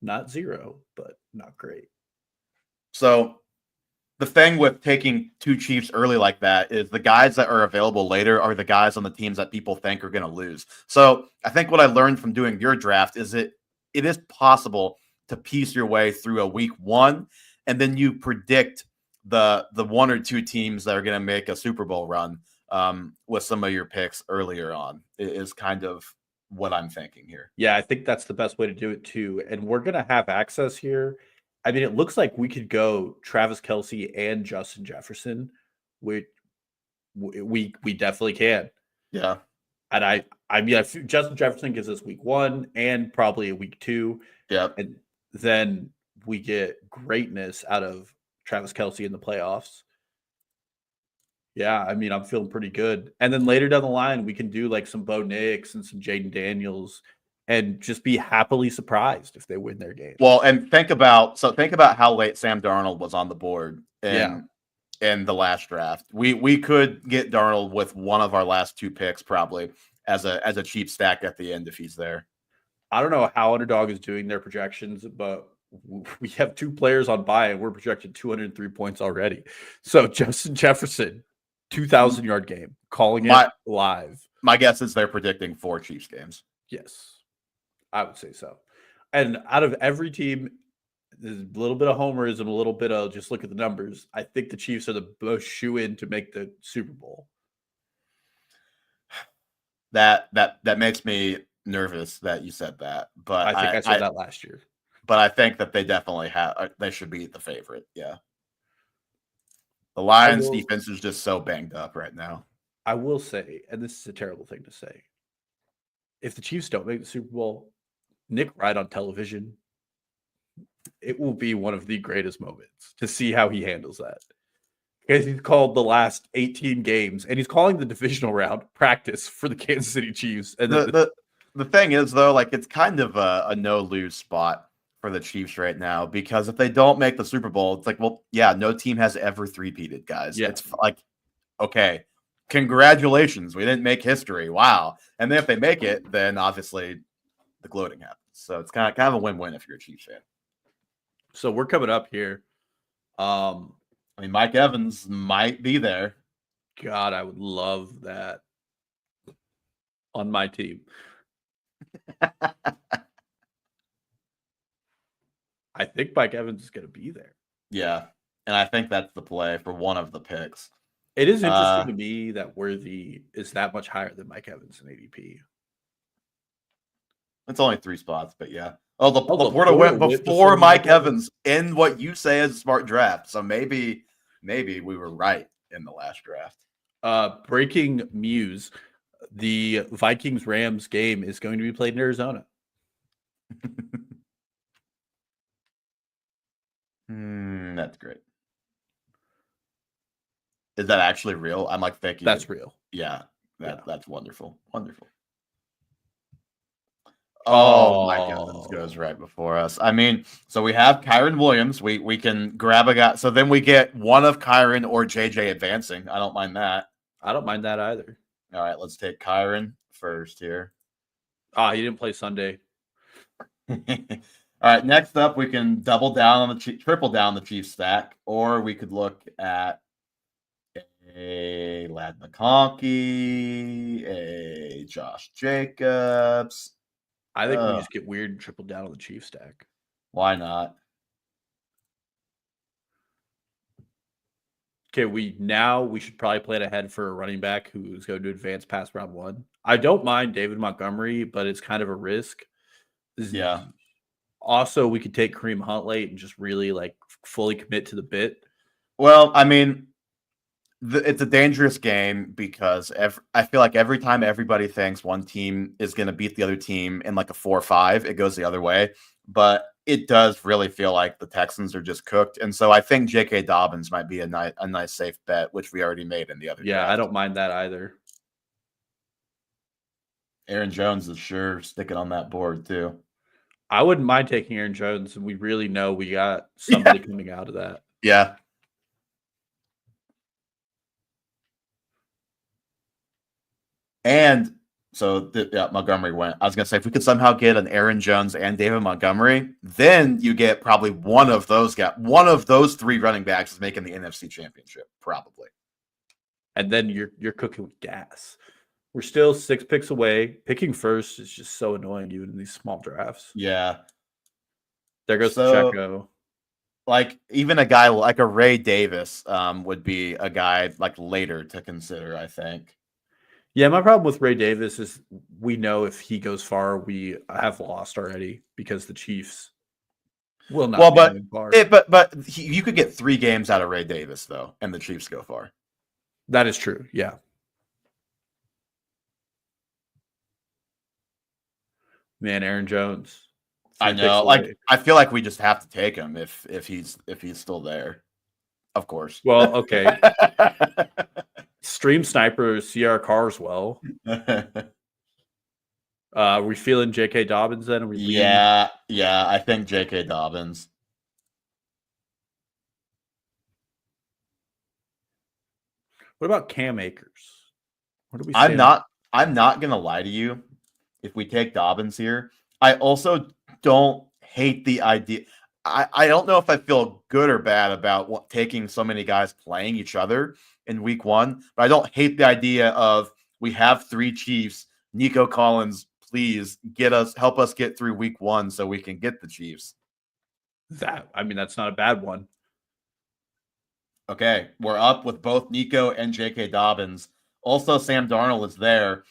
not 0, but not great. So the thing with taking 2 Chiefs early like that is the guys that are available later are the guys on the teams that people think are going to lose. So I think what I learned from doing your draft is it is possible to piece your way through a week 1, and then you predict the 1 or 2 teams that are going to make a Super Bowl run with some of your picks earlier on. It is kind of what I'm thinking here. Yeah, I think that's the best way to do it too. And we're going to have access here. I mean, it looks like we could go Travis Kelce and Justin Jefferson, which we definitely can. Yeah. And I mean, Justin Jefferson gives us week 1 and probably a week 2. Yep. And then we get greatness out of Travis Kelce in the playoffs. Yeah, I mean, I'm feeling pretty good. And then later down the line, we can do like some Bo Nix and some Jaden Daniels and just be happily surprised if they win their games. Well, and think about how late Sam Darnold was on the board in the last draft. We could get Darnold with one of our last 2 picks probably as a cheap stack at the end if he's there. I don't know how Underdog is doing their projections, but we have 2 players on bye and we're projected 203 points already. So Justin Jefferson, 2,000-yard game, calling it live. My guess is they're predicting 4 Chiefs games. Yes, I would say so. And out of every team, there's a little bit of homerism, a little bit of just look at the numbers. I think the Chiefs are the most shoe-in to make the Super Bowl. That makes me nervous that you said that, but I think I said that last year. But I think that they definitely they should be the favorite. Yeah. The Lions defense is just so banged up right now. I will say, and this is a terrible thing to say, if the Chiefs don't make the Super Bowl, Nick Wright on television, it will be one of the greatest moments to see how he handles that. Because he's called the last 18 games, and he's calling the divisional round practice for the Kansas City Chiefs. And the thing is, though, like it's kind of a no-lose spot for the Chiefs right now, because if they don't make the Super Bowl, it's like, well, yeah, no team has ever three-peated, guys. Yeah. It's like, okay, congratulations, we didn't make history. Wow. And then if they make it, then obviously the gloating happens. So it's kind of a win-win if you're a Chiefs fan. So we're coming up here. I mean, Mike Evans might be there. God, I would love that on my team. I think Mike Evans is going to be there. Yeah, and I think that's the play for one of the picks. It is interesting to me that Worthy is that much higher than Mike Evans in ADP. It's only 3 spots, but yeah. Oh, Laporta went before Mike Evans in what you say is a smart draft. So maybe we were right in the last draft. Breaking news: the Vikings-Rams game is going to be played in Arizona. That's great. Is that actually real? I'm like thinking that's real. Yeah, that's wonderful. Wonderful. Oh, Mike Evans goes right before us. I mean, so we have Kyren Williams. We can grab a guy. So then we get one of Kyren or JJ advancing. I don't mind that. I don't mind that either. All right, let's take Kyren first here. He didn't play Sunday. All right, next up, we can double down on triple down the Chiefs stack, or we could look at a Ladd McConkey, a Josh Jacobs. I think we just get weird and triple down on the Chiefs stack. Why not? Okay, we should probably plan ahead for a running back who's going to advance past round 1. I don't mind David Montgomery, but it's kind of a risk. Yeah. Also, we could take Kareem Hunt late and just really like fully commit to the bit. Well, I mean, it's a dangerous game because I feel like every time everybody thinks one team is going to beat the other team in like a 4-5, it goes the other way. But it does really feel like the Texans are just cooked. And so I think J.K. Dobbins might be a nice safe bet, which we already made in the other draft. I don't mind that either. Aaron Jones is sure sticking on that board too. I wouldn't mind taking Aaron Jones, and we really know we got somebody coming out of that. Yeah. And so Montgomery went. I was going to say, if we could somehow get an Aaron Jones and David Montgomery, then you get probably one of those 3 running backs is making the NFC Championship, probably. And then you're cooking with gas. We're still 6 picks away. Picking first is just so annoying, even in these small drafts. Yeah. There goes Pacheco. Like even a guy like a Ray Davis would be a guy like later to consider, I think. Yeah, my problem with Ray Davis is we know if he goes far, we have lost already because the Chiefs will not. Well, but you could get 3 games out of Ray Davis though, and the Chiefs go far. That is true. Yeah. Man, Aaron Jones. I 3 picks know. Like away. I feel like we just have to take him if he's still there. Of course. Well, okay. Stream Sniper, Sierra Carswell. We feeling J.K. Dobbins then? Are we leaning? Yeah, I think J.K. Dobbins. What about Cam Akers? Where do we I'm stand? I'm not gonna lie to you. If we take Dobbins here, I also don't hate the idea. I don't know if I feel good or bad about taking so many guys playing each other in week 1, but I don't hate the idea of we have 3 Chiefs. Nico Collins, please help us get through week 1 so we can get the Chiefs. That's not a bad one. Okay, we're up with both Nico and J.K. Dobbins. Also, Sam Darnold is there.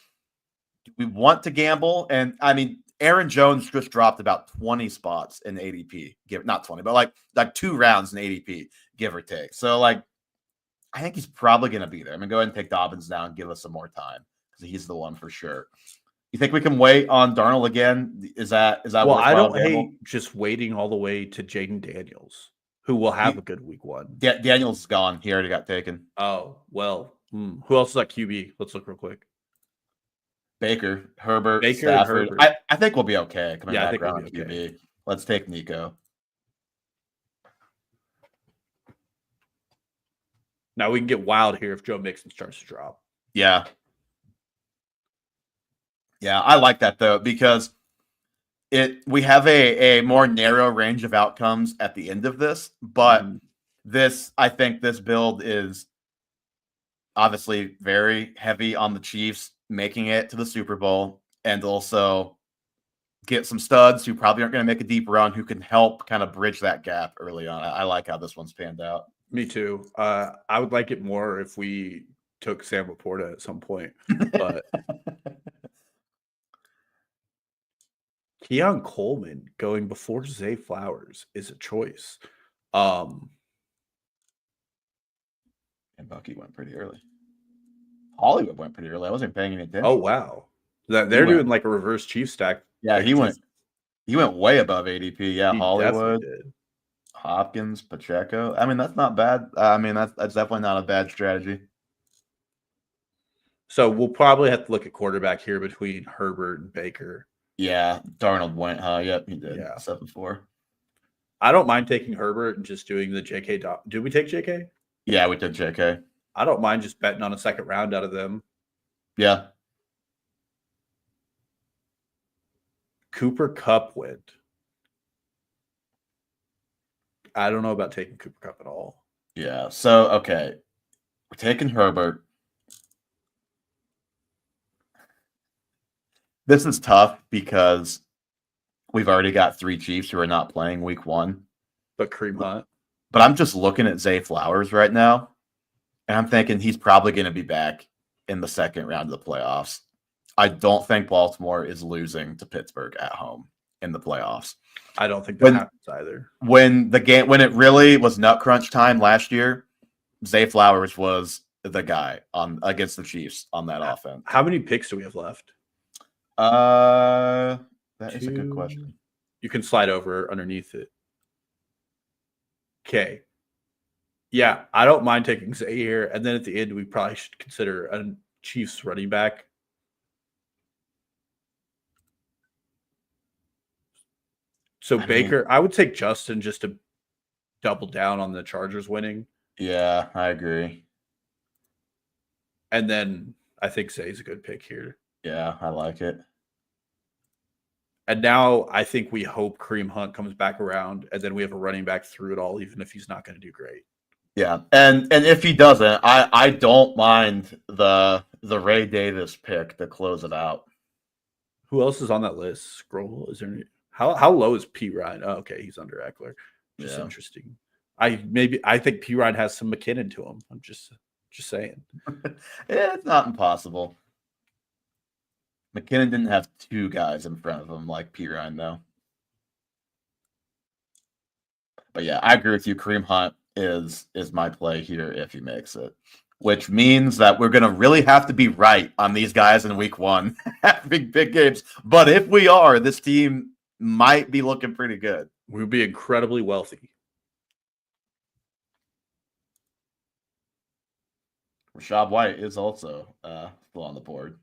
Do we want to gamble? And I mean, Aaron Jones just dropped about 20 spots in ADP. Not 20, but like 2 rounds in ADP, give or take. So like, I think he's probably going to be there. I'm going to go ahead and take Dobbins now and give us some more time because he's the one for sure. You think we can wait on Darnold again? Is that well? I don't gamble? hate just waiting all the way to Jaden Daniels, who will have a good week 1. Daniels is gone. He already got taken. Oh well. Who else is at QB? Let's look real quick. Baker, Herbert, Baker, Stafford. Herbert. I think we'll be okay coming back around we'll QB. Okay. Let's take Nico. Now we can get wild here if Joe Mixon starts to drop. Yeah. Yeah, I like that though, because we have a more narrow range of outcomes at the end of this, but I think this build is obviously very heavy on the Chiefs making it to the Super Bowl, and also get some studs who probably aren't going to make a deep run who can help kind of bridge that gap early on. I like how this one's panned out. Me too. I would like it more if we took Sam Laporta at some point, but Keon Coleman going before Zay Flowers is a choice. And Bucky went pretty early. Hollywood went pretty early. I wasn't paying any attention. Oh wow, they're doing like a reverse Chief stack. Yeah, he went way above ADP. Yeah, Hollywood, did. Hopkins, Pacheco. I mean, that's not bad. I mean, that's definitely not a bad strategy. So we'll probably have to look at quarterback here between Herbert and Baker. Yeah, Darnold went high. Yep, he did. Yeah. 7-4. I don't mind taking Herbert and just doing the JK. Did we take JK? Yeah, we took JK. I don't mind just betting on a second round out of them. Yeah. Cooper Kupp went. I don't know about taking Cooper Kupp at all. Yeah. So, okay. We're taking Herbert. This is tough because we've already got 3 Chiefs who are not playing week 1. But Kareem Hunt. But I'm just looking at Zay Flowers right now, and I'm thinking he's probably going to be back in the second round of the playoffs. I don't think Baltimore is losing to Pittsburgh at home in the playoffs. I don't think that happens either. When it really was nut crunch time last year, Zay Flowers was the guy against the Chiefs on that offense. How many picks do we have left? That is a good question. You can slide over underneath it. Okay. Yeah, I don't mind taking Zay here. And then at the end, we probably should consider a Chiefs running back. So Baker, I would take Justin just to double down on the Chargers winning. Yeah, I agree. And then I think Zay's a good pick here. Yeah, I like it. And now I think we hope Kareem Hunt comes back around, and then we have a running back through it all, even if he's not going to do great. Yeah, and if he doesn't, I don't mind the Ray Davis pick to close it out. Who else is on that list? Scroll. Is there any? How low is P. Ryan? Oh, okay, he's under Eckler. Just interesting. I think P. Ryan has some McKinnon to him. I'm just saying. Yeah, it's not impossible. McKinnon didn't have 2 guys in front of him like P. Ryan, though. But yeah, I agree with you. Kareem Hunt is my play here if he makes it. which means that we're going to really have to be right on these guys in week one, having big games. But if we are, this team might be looking pretty good. We'll be incredibly wealthy. Rashad White is also still on the board.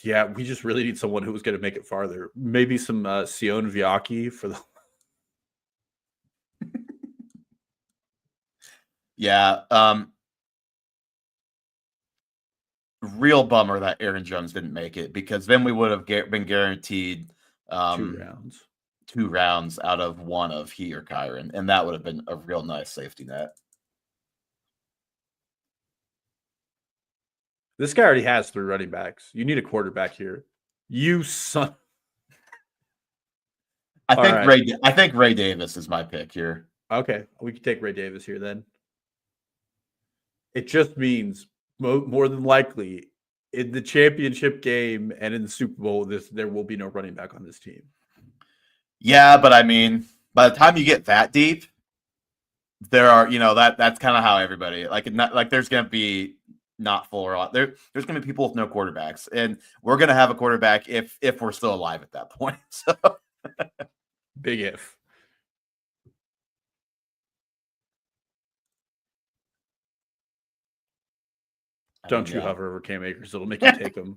Yeah, we just really need someone who was going to make it farther. Maybe some Sion Viaki for the. Yeah. Real bummer that Aaron Jones didn't make it, because then we would have been guaranteed 2 rounds. 2 rounds out of one of he or Kyron, and that would have been a real nice safety net. This guy already has 3 running backs. You need a quarterback here. You son. I think Ray Davis is my pick here. Okay, we can take Ray Davis here then. It just means more than likely in the championship game and in the Super Bowl, there will be no running back on this team. Yeah, but I mean, by the time you get that deep, there are, that's kind of how everybody there's going to be not full or there's going to be people with no quarterbacks, and we're going to have a quarterback if we're still alive at that point. So big if. Don't you hover over Cam Akers? It'll make you take him.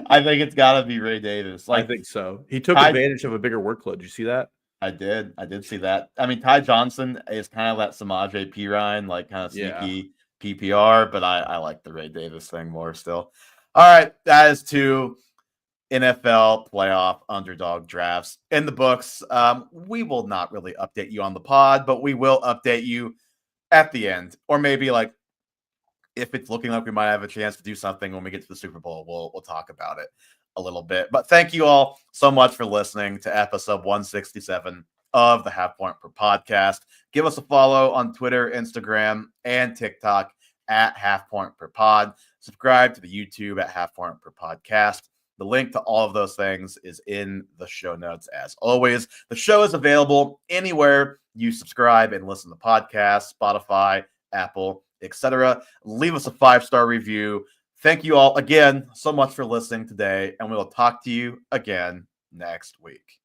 I think it's got to be Ray Davis. I think so. He took advantage of a bigger workload. Did you see that? I did see that. I mean, Ty Johnson is kind of that Samaje Perine, kind of sneaky PPR, but I like the Ray Davis thing more still. All right, that is 2 NFL playoff underdog drafts in the books. We will not really update you on the pod, but we will update you at the end, or maybe if it's looking like we might have a chance to do something when we get to the Super Bowl, we'll talk about it a little bit. But thank you all so much for listening to episode 167 of the Half Point Per Podcast. Give us a follow on Twitter, Instagram, and TikTok at Half Point Per Pod. Subscribe to the YouTube at Half Point Per Podcast. The link to all of those things is in the show notes, as always. The show is available anywhere you subscribe and listen to podcasts, Spotify, Apple, etc. Leave us a 5-star review. Thank you all again so much for listening today, and we will talk to you again next week.